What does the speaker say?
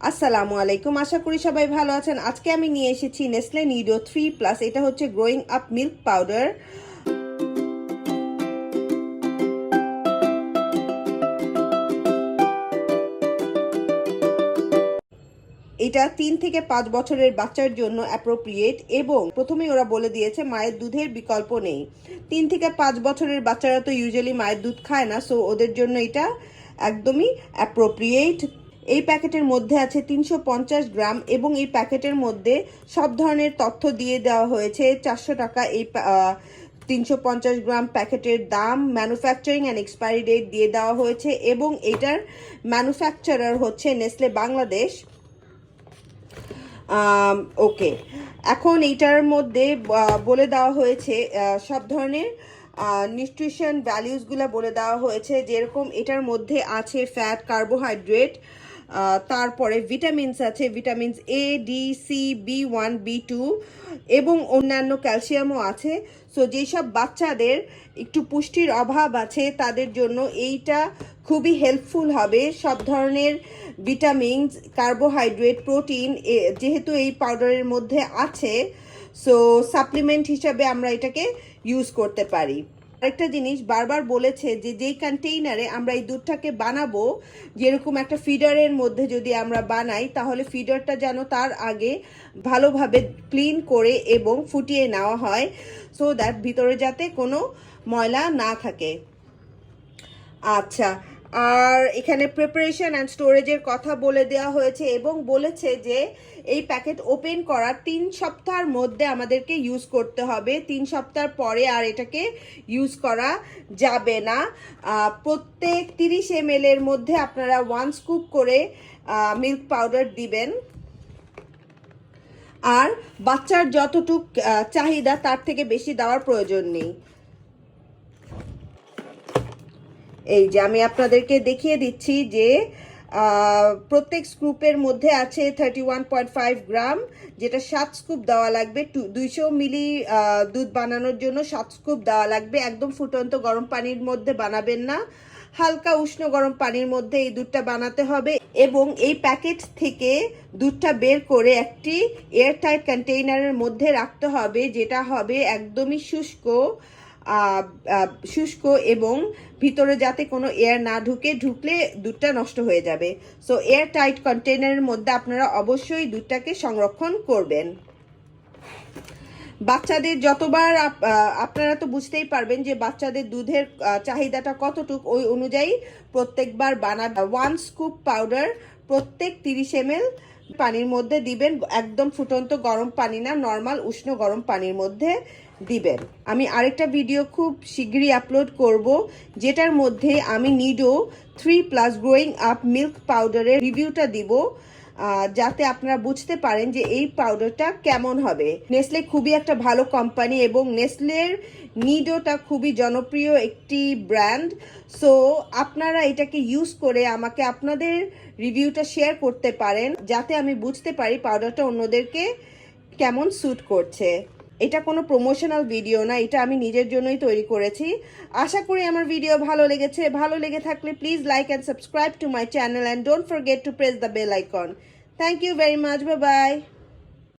আসসালামু আলাইকুম, আশা করি সবাই ভালো আছেন। আজকে আমি নিয়ে এসেছি নেসলে নিডো 3+। এটা হচ্ছে গ্রোয়িং আপ মিল্ক পাউডার। এটা 3 থেকে 5 বছরের বাচ্চার জন্য অ্যাপ্রোপ্রিয়েট এবং প্রথমেই ওরা বলে দিয়েছে মায়ের দুধের বিকল্প নেই। 3 থেকে 5 বছরের বাচ্চারা তো ইউজুয়ালি মায়ের দুধ খায় না, সো ওদের জন্য এটা একদমই অ্যাপ্রোপ্রিয়েট। এই প্যাকেটের মধ্যে আছে 350 গ্রাম এবং এই প্যাকেটের মধ্যে সব ধরনের তথ্য দিয়ে দেওয়া হয়েছে। 400 টাকা এই 350 গ্রাম প্যাকেটের দাম, ম্যানুফ্যাকচারিং অ্যান্ড এক্সপায়ারি ডেট দিয়ে দেওয়া হয়েছে এবং এটার ম্যানুফ্যাকচারার হচ্ছে নেসলে বাংলাদেশ। ওকে, এখন এইটার মধ্যে বলে দেওয়া হয়েছে সব ধরনের নিউট্রিশন ভ্যালিউসগুলো বলে দেওয়া হয়েছে, যেরকম এটার মধ্যে আছে ফ্যাট, কার্বোহাইড্রেট, তারপরে ভিটামিনস আছে, vitamins A, D, C, B1, B2 এবং অন্যান্য ক্যালসিয়ামও আছে। সো যেসব বাচ্চাদের একটু পুষ্টির অভাব আছে তাদের জন্য এইটা খুবই হেল্পফুল হবে। সব ধরনের ভিটামিনস, কার্বোহাইড্রেট, প্রোটিন যেহেতু এই পাউডারের মধ্যে আছে, সো সাপ্লিমেন্ট হিসাবে আমরা এটাকে ইউজ করতে পারি। আরেকটা জিনিস বারবার বলেছে যে যেই কন্টেইনারে আমরা এই দুধটাকে বানাবো, যেরকম একটা ফিডারের মধ্যে যদি আমরা বানাই, তাহলে ফিডারটা যেন তার আগে ভালোভাবে ক্লিন করে এবং ফুটিয়ে নেওয়া হয়, সো দ্যাট ভিতরে যাতে কোনো ময়লা না থাকে। আচ্ছা, আর এখানে প্রিপারেশন অ্যান্ড স্টোরেজের কথা বলে দেওয়া হয়েছে এবং বলেছে যে এই প্যাকেট ওপেন করার 3 সপ্তাহের মধ্যে আমাদেরকে ইউজ করতে হবে। 3 সপ্তাহ পরে আর এটাকে ইউজ করা যাবে না। প্রত্যেক 30 ml এর মধ্যে আপনারা 1 স্কুপ করে মিল্ক পাউডার দিবেন। আর বাচ্চার যতটুক চাহিদা তার থেকে বেশি দেওয়ার প্রয়োজন নেই। এই যে আমি আপনাদেরকে দেখিয়ে দিচ্ছি যে প্রত্যেক স্কুপের মধ্যে আছে 31.5 গ্রাম, যেটা 7 স্কুপ দেওয়া লাগবে। 200 মিলি দুধ বানানোর জন্য 7 স্কুপ দেওয়া লাগবে। একদম ফুটন্ত গরম পানির মধ্যে বানাবেন না, হালকা উষ্ণ গরম পানির মধ্যে এই দুধটা বানাতে হবে এবং এই প্যাকেট থেকে দুধটা বের করে একটি এয়ারটাইট কন্টেইনারের মধ্যে রাখতে হবে, যেটা হবে একদমই শুষ্ক এবং ভিতরে যাতে কোনো এয়ার না ঢুকলে দুধটা নষ্ট হয়ে যাবে। সো এয়ার টাইট কন্টেইনারের মধ্যে আপনারা অবশ্যই দুধটাকে সংরক্ষণ করবেন। বাচ্চাদের যতবার আপনারা তো বুঝতেই পারবেন যে বাচ্চাদের দুধের চাহিদাটা কতটুক, ওই অনুযায়ী প্রত্যেকবার বানাবেন। 1 স্কুপ পাউডার প্রত্যেক 30 ml পানির মধ্যে দিবেন, একদম ফুটন্ত গরম পানি না, নর্মাল উষ্ণ গরম পানির মধ্যে দিবেন। আমি আরেকটা ভিডিও খুব শীঘ্রই আপলোড করব, যেটার মধ্যে আমি নিডো 3+ গ্রোয়িং আপ মিল্ক পাউডারের রিভিউটা দিব, যাতে আপনারা বুঝতে পারেন যে এই পাউডারটা কেমন হবে। নেসলে খুবই একটা ভালো কোম্পানি এবং নেসলের নিডোটা খুবই জনপ্রিয় একটি ব্র্যান্ড। সো আপনারা এটাকে ইউজ করে আমাকে আপনাদের রিভিউটা শেয়ার করতে পারেন, যাতে আমি বুঝতে পারি পাউডারটা অন্যদেরকে কেমন স্যুট করছে। এটা কোনো প্রমোশনাল ভিডিও না, এটা আমি নিজের জন্যই তৈরি করেছি। আশা করি আমার ভিডিও ভালো লেগেছে। ভালো লেগে থাকলে please like and subscribe to my channel and don't forget to press the bell icon. Thank you very much. Bye by.